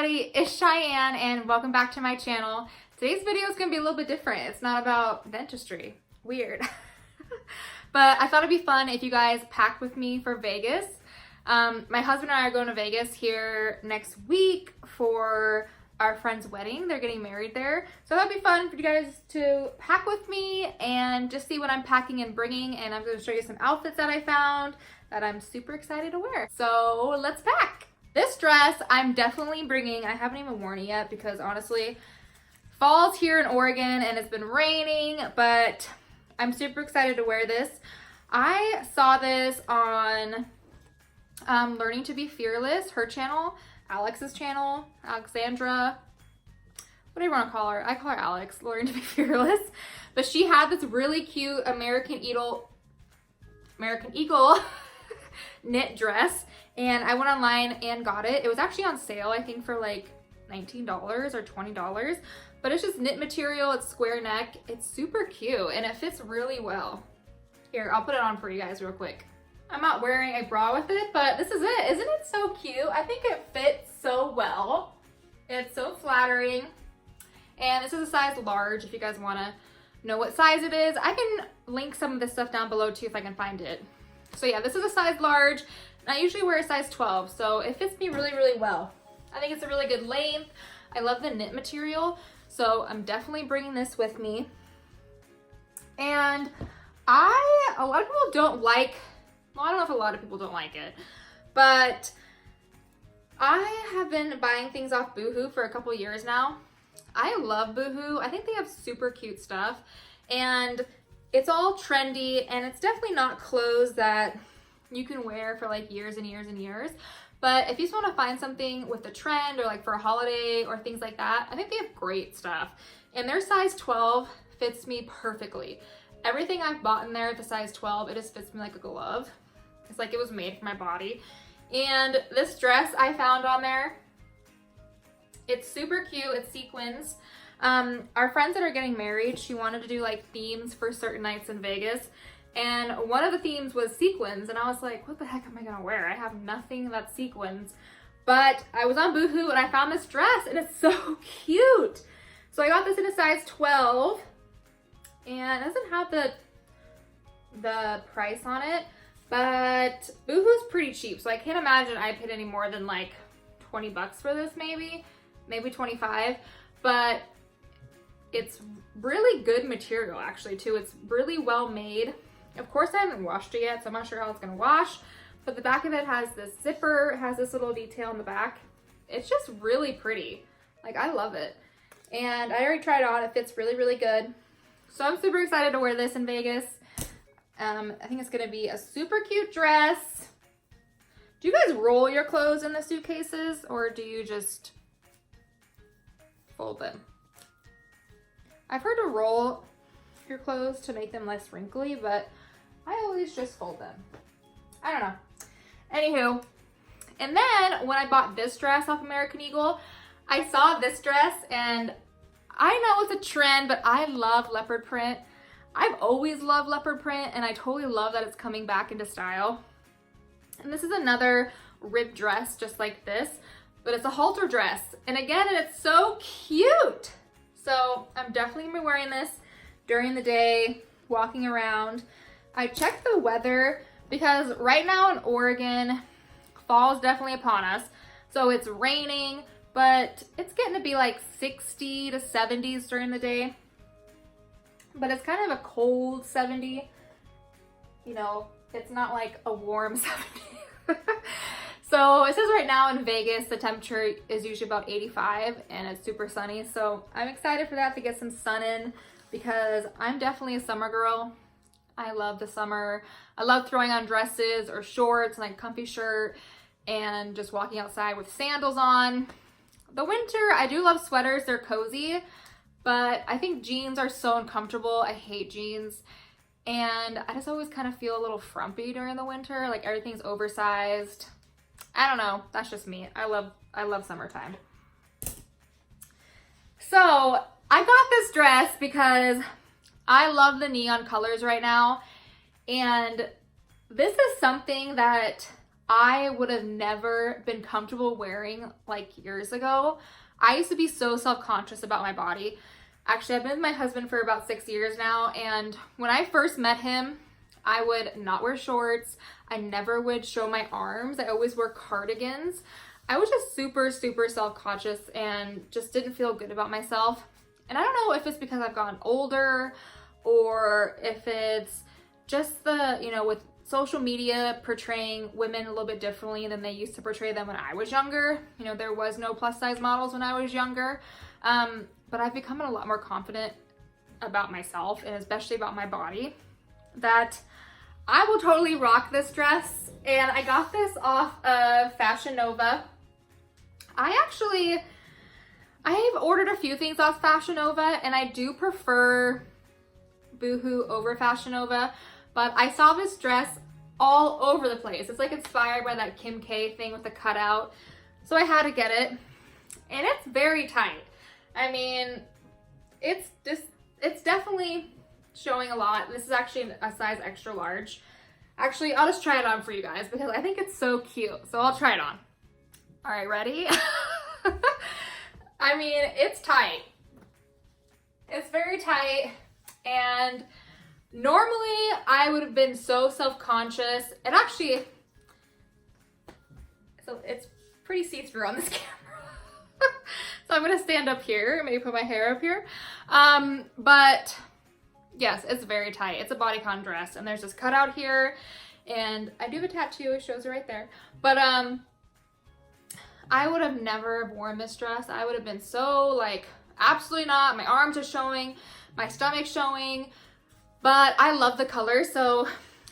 everybody, it's Cheyenne and welcome back to my channel. Today's video is going to be a little bit different. It's not about dentistry. Weird. But I thought it'd be fun if you guys packed with me for Vegas. My husband and I are going to Vegas here next week for our friend's wedding. They're getting married there. So that'd be fun for you guys to pack with me and just see what I'm packing and bringing. And I'm going to show you some outfits that I found that I'm super excited to wear. So let's pack. This dress I'm definitely bringing. I haven't even worn it yet because honestly, fall's here in Oregon and it's been raining, but I'm super excited to wear this. I saw this on Learning to Be Fearless, her channel, Alex's channel, Alexandra, what do you want to call her? I call her Alex, Learning to Be Fearless. But she had this really cute American Eagle knit dress, and I went online and got it. It was actually on sale, I think for like $19 or $20, but it's just knit material, it's square neck, it's super cute, and it fits really well. Here, I'll put it on for you guys real quick. I'm not wearing a bra with it, but this is it. Isn't it so cute? I think it fits so well. It's so flattering, and this is a size large if you guys want to know what size it is. I can link some of this stuff down below too if I can find it. So yeah, this is a size large, and I usually wear a size 12, so it fits me really, really well. I think it's a really good length. I love the knit material, so I'm definitely bringing this with me. And a lot of people don't like, well, I don't know if a lot of people don't like it, but I have been buying things off Boohoo for a couple years now. I love Boohoo. I think they have super cute stuff, and it's all trendy, and it's definitely not clothes that you can wear for like years and years and years. But if you just want to find something with a trend or like for a holiday or things like that, I think they have great stuff. And their size 12 fits me perfectly. Everything I've bought in there at the size 12, it just fits me like a glove. It's like it was made for my body. And this dress I found on there, it's super cute. It's sequins. Our friends that are getting married, she wanted to do like themes for certain nights in Vegas. And one of the themes was sequins. And I was like, what the heck am I gonna wear? I have nothing that's sequins. But I was on Boohoo and I found this dress and it's so cute. So I got this in a size 12. And it doesn't have the price on it. But Boohoo's pretty cheap. So I can't imagine I paid any more than like 20 bucks for this maybe 25. But it's really good material actually too. It's really well made. Of course I haven't washed it yet, so I'm not sure how it's gonna wash, but the back of it has this zipper, it has this little detail in the back. It's just really pretty. Like, I love it. And I already tried it on, it fits really, really good. So I'm super excited to wear this in Vegas. I think it's gonna be a super cute dress. Do you guys roll your clothes in the suitcases, or do you just fold them? I've heard to roll your clothes to make them less wrinkly, but I always just fold them. I don't know. Anywho, and then when I bought this dress off American Eagle, I saw this dress, and I know it's a trend, but I love leopard print. I've always loved leopard print, and I totally love that it's coming back into style. And this is another ribbed dress just like this, but it's a halter dress. And again, it's so cute. So I'm definitely gonna be wearing this during the day, walking around. I checked the weather because right now in Oregon, fall is definitely upon us. So it's raining, but it's getting to be like 60 to 70s during the day. But it's kind of a cold 70. You know, it's not like a warm 70. So it says right now in Vegas, the temperature is usually about 85 and it's super sunny. So I'm excited for that, to get some sun in, because I'm definitely a summer girl. I love the summer. I love throwing on dresses or shorts and like a comfy shirt and just walking outside with sandals on. The winter, I do love sweaters. They're cozy, but I think jeans are so uncomfortable. I hate jeans. And I just always kind of feel a little frumpy during the winter. Like everything's oversized. I don't know. That's just me. I love summertime. So I got this dress because I love the neon colors right now. And this is something that I would have never been comfortable wearing like years ago. I used to be so self-conscious about my body. Actually, I've been with my husband for about 6 years now, and when I first met him, I would not wear shorts. I never would show my arms. I always wore cardigans. I was just super, super self-conscious and just didn't feel good about myself. And I don't know if it's because I've gotten older or if it's just the, you know, with social media portraying women a little bit differently than they used to portray them when I was younger. You know, there was no plus size models when I was younger. But I've become a lot more confident about myself and especially about my body that I will totally rock this dress. And I got this off of Fashion Nova. I have ordered a few things off Fashion Nova, and I do prefer Boohoo over Fashion Nova, but I saw this dress all over the place. It's like inspired by that Kim K thing with the cutout, so I had to get it. And it's very tight. I mean, it's definitely showing a lot. This is actually a size extra large. Actually, I'll just try it on for you guys because I think it's so cute. So I'll try it on. All right, ready? I mean, it's tight. It's very tight, and normally I would have been so self-conscious. It actually, so it's pretty see-through on this camera. So I'm gonna stand up here, maybe put my hair up here. But yes, it's very tight. It's a bodycon dress, and there's this cutout here, and I do have a tattoo, it shows it right there. But I would have never worn this dress. I would have been so like, absolutely not. My arms are showing, my stomach's showing, but I love the color, so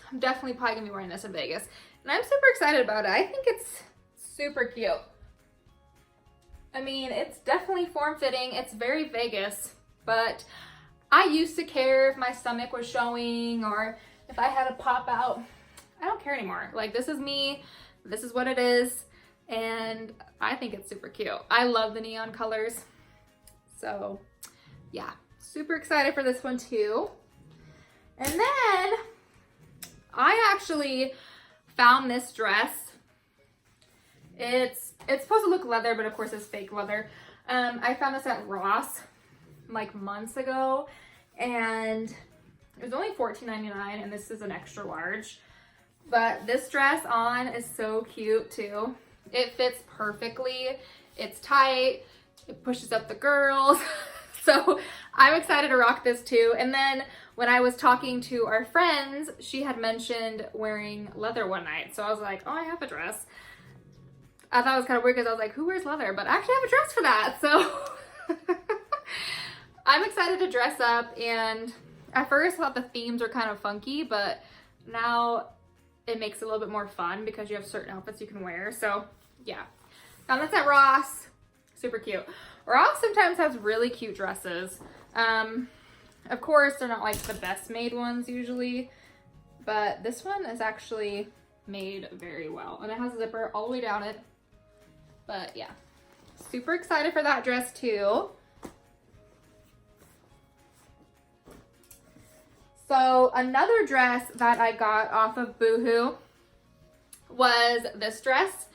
I'm definitely probably gonna be wearing this in Vegas. And I'm super excited about it. I think it's super cute. I mean, it's definitely form-fitting. It's very Vegas, but I used to care if my stomach was showing or if I had a pop out. I don't care anymore. Like, this is me. This is what it is. And I think it's super cute. I love the neon colors. So yeah, super excited for this one too. And then I actually found this dress. It's supposed to look leather, but of course it's fake leather. I found this at Ross like months ago, and it was only $14.99, and this is an extra large. But this dress on is so cute too. It fits perfectly. It's tight. It pushes up the girls. So I'm excited to rock this too. And then when I was talking to our friends, she had mentioned wearing leather one night. So I was like, oh, I have a dress. I thought it was kind of weird because I was like, who wears leather? But I actually have a dress for that. So I'm excited to dress up. And at first I thought the themes were kind of funky, but now it makes it a little bit more fun because you have certain outfits you can wear. So yeah, found this at Ross. Super cute. Ross sometimes has really cute dresses. Of course, they're not like the best made ones usually, but this one is actually made very well. And it has a zipper all the way down it. But yeah, super excited for that dress too. So another dress that I got off of Boohoo was this dress.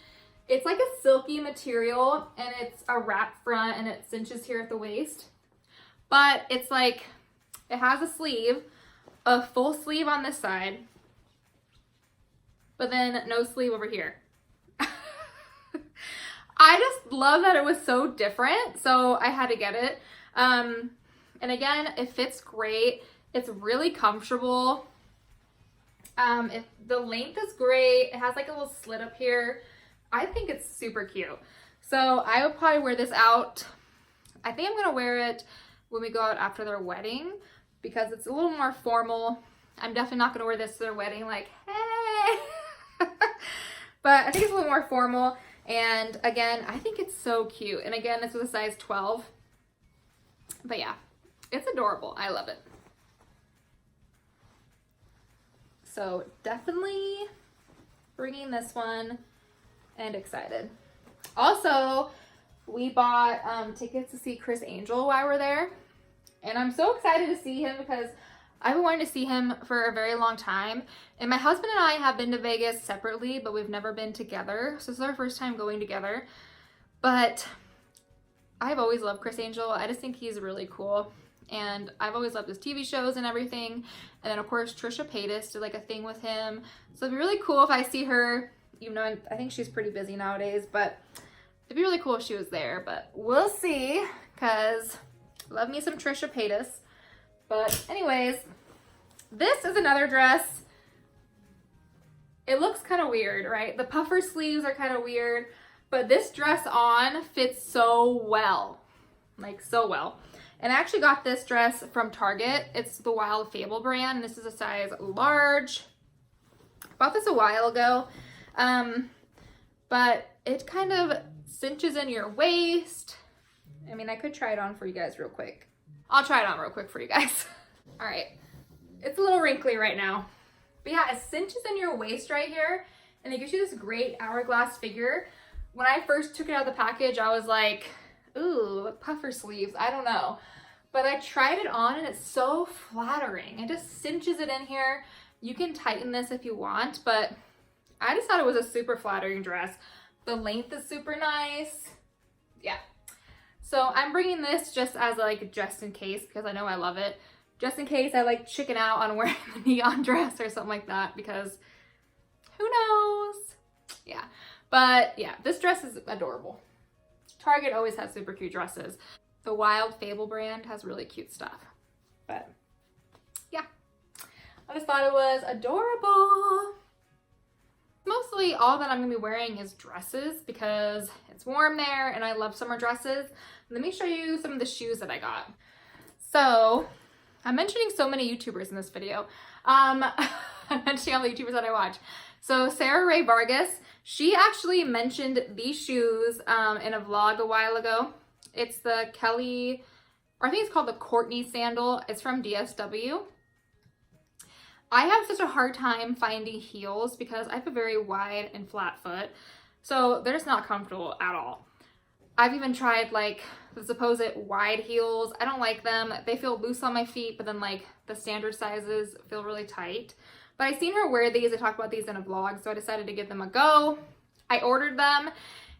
It's like a silky material, and it's a wrap front, and it cinches here at the waist. But it's like, it has a sleeve, a full sleeve on this side, but then no sleeve over here. I just love that it was so different, so I had to get it. And again, it fits great. It's really comfortable. The length is great. It has like a little slit up here. I think it's super cute. So I would probably wear this out. I think I'm gonna wear it when we go out after their wedding because it's a little more formal. I'm definitely not gonna wear this to their wedding like, hey. But I think it's a little more formal. And again, I think it's so cute. And again, this was a size 12. But yeah, it's adorable. I love it. So definitely bringing this one and excited. Also, we bought tickets to see Chris Angel while we're there. And I'm so excited to see him because I've been wanting to see him for a very long time. And my husband and I have been to Vegas separately, but we've never been together. So this is our first time going together. But I've always loved Chris Angel. I just think he's really cool. And I've always loved his TV shows and everything. And then of course, Trisha Paytas did like a thing with him. So it'd be really cool if I see her, even though I think she's pretty busy nowadays, but it'd be really cool if she was there, but we'll see, because love me some Trisha Paytas. But anyways, this is another dress. It looks kind of weird, right? The puffer sleeves are kind of weird, but this dress on fits so well, like so well. And I actually got this dress from Target. It's the Wild Fable brand. This is a size large. Bought this a while ago, but it kind of cinches in your waist. I mean, I could try it on for you guys real quick. I'll try it on real quick for you guys. All right, it's a little wrinkly right now. But yeah, it cinches in your waist right here, and it gives you this great hourglass figure. When I first took it out of the package, I was like, ooh, puffer sleeves, I don't know. But I tried it on and it's so flattering. It just cinches it in here. You can tighten this if you want, but I just thought it was a super flattering dress. The length is super nice. Yeah. So I'm bringing this just as like just in case, because I know I love it. Just in case I like chicken out on wearing a neon dress or something like that, because who knows? Yeah. But yeah, this dress is adorable. Target always has super cute dresses. The Wild Fable brand has really cute stuff. But yeah, I just thought it was adorable. Mostly all that I'm gonna be wearing is dresses because it's warm there and I love summer dresses. Let me show you some of the shoes that I got. So I'm mentioning so many YouTubers in this video. I'm mentioning all the YouTubers that I watch. So Sarah Ray Vargas, she actually mentioned these shoes in a vlog a while ago. It's the Kelly, or I think it's called the Courtney sandal. It's from DSW. I have such a hard time finding heels because I have a very wide and flat foot. So they're just not comfortable at all. I've even tried like the supposed wide heels. I don't like them. They feel loose on my feet, but then like the standard sizes feel really tight. But I seen her wear these. I talked about these in a vlog, so I decided to give them a go. I ordered them,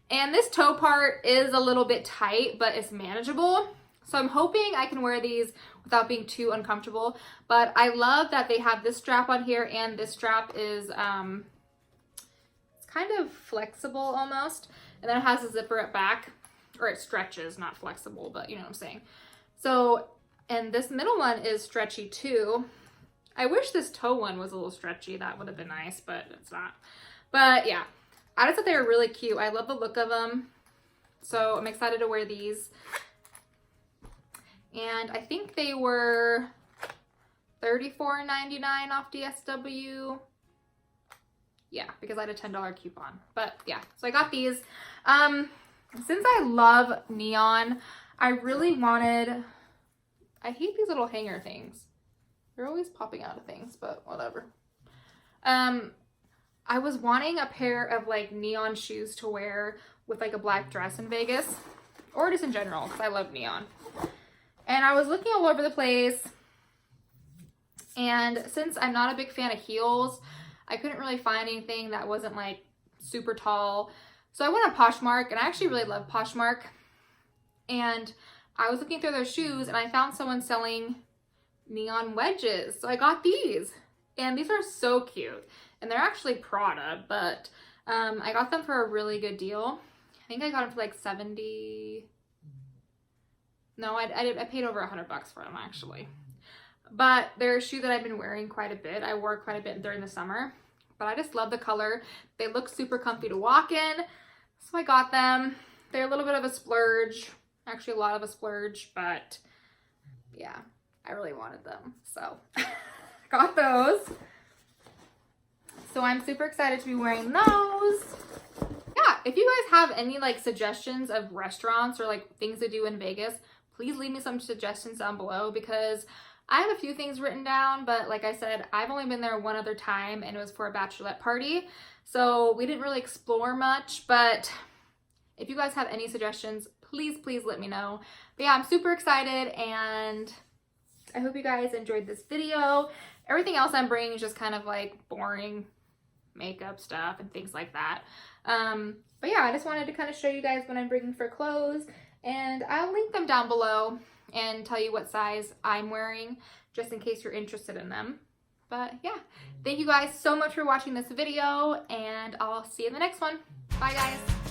and this toe part is a little bit tight, but it's manageable. So I'm hoping I can wear these without being too uncomfortable. But I love that they have this strap on here, and this strap is it's kind of flexible almost. And then it has a zipper at back, or it stretches, not flexible, but you know what I'm saying. So, and this middle one is stretchy too. I wish this toe one was a little stretchy. That would have been nice, but it's not. But yeah, I just thought they were really cute. I love the look of them. So I'm excited to wear these. And I think they were $34.99 off DSW. Yeah, because I had a $10 coupon. But yeah, so I got these. Since I love neon, I really wanted, I hate these little hanger things. They're always popping out of things, but whatever. I was wanting a pair of like neon shoes to wear with like a black dress in Vegas, or just in general, because I love neon. And I was looking all over the place, and since I'm not a big fan of heels, I couldn't really find anything that wasn't like super tall. So I went on Poshmark, and I actually really love Poshmark. And I was looking through their shoes, and I found someone selling neon wedges. So I got these, and these are so cute. And they're actually Prada, but I got them for a really good deal. I think I got them for like 70. No, I paid over $100 for them actually. But they're a shoe that I've been wearing quite a bit. I wore quite a bit during the summer, but I just love the color. They look super comfy to walk in, so I got them. They're a little bit of a splurge, actually a lot of a splurge, but yeah, I really wanted them, so got those. So I'm super excited to be wearing those. Yeah, if you guys have any like suggestions of restaurants or like things to do in Vegas, please leave me some suggestions down below, because I have a few things written down, but like I said, I've only been there one other time, and it was for a bachelorette party. So we didn't really explore much, but if you guys have any suggestions, please let me know. But yeah, I'm super excited, and I hope you guys enjoyed this video. Everything else I'm bringing is just kind of like boring makeup stuff and things like that. But yeah, I just wanted to kind of show you guys what I'm bringing for clothes, and I'll link them down below and tell you what size I'm wearing just in case you're interested in them. But yeah, thank you guys so much for watching this video, and I'll see you in the next one. Bye guys.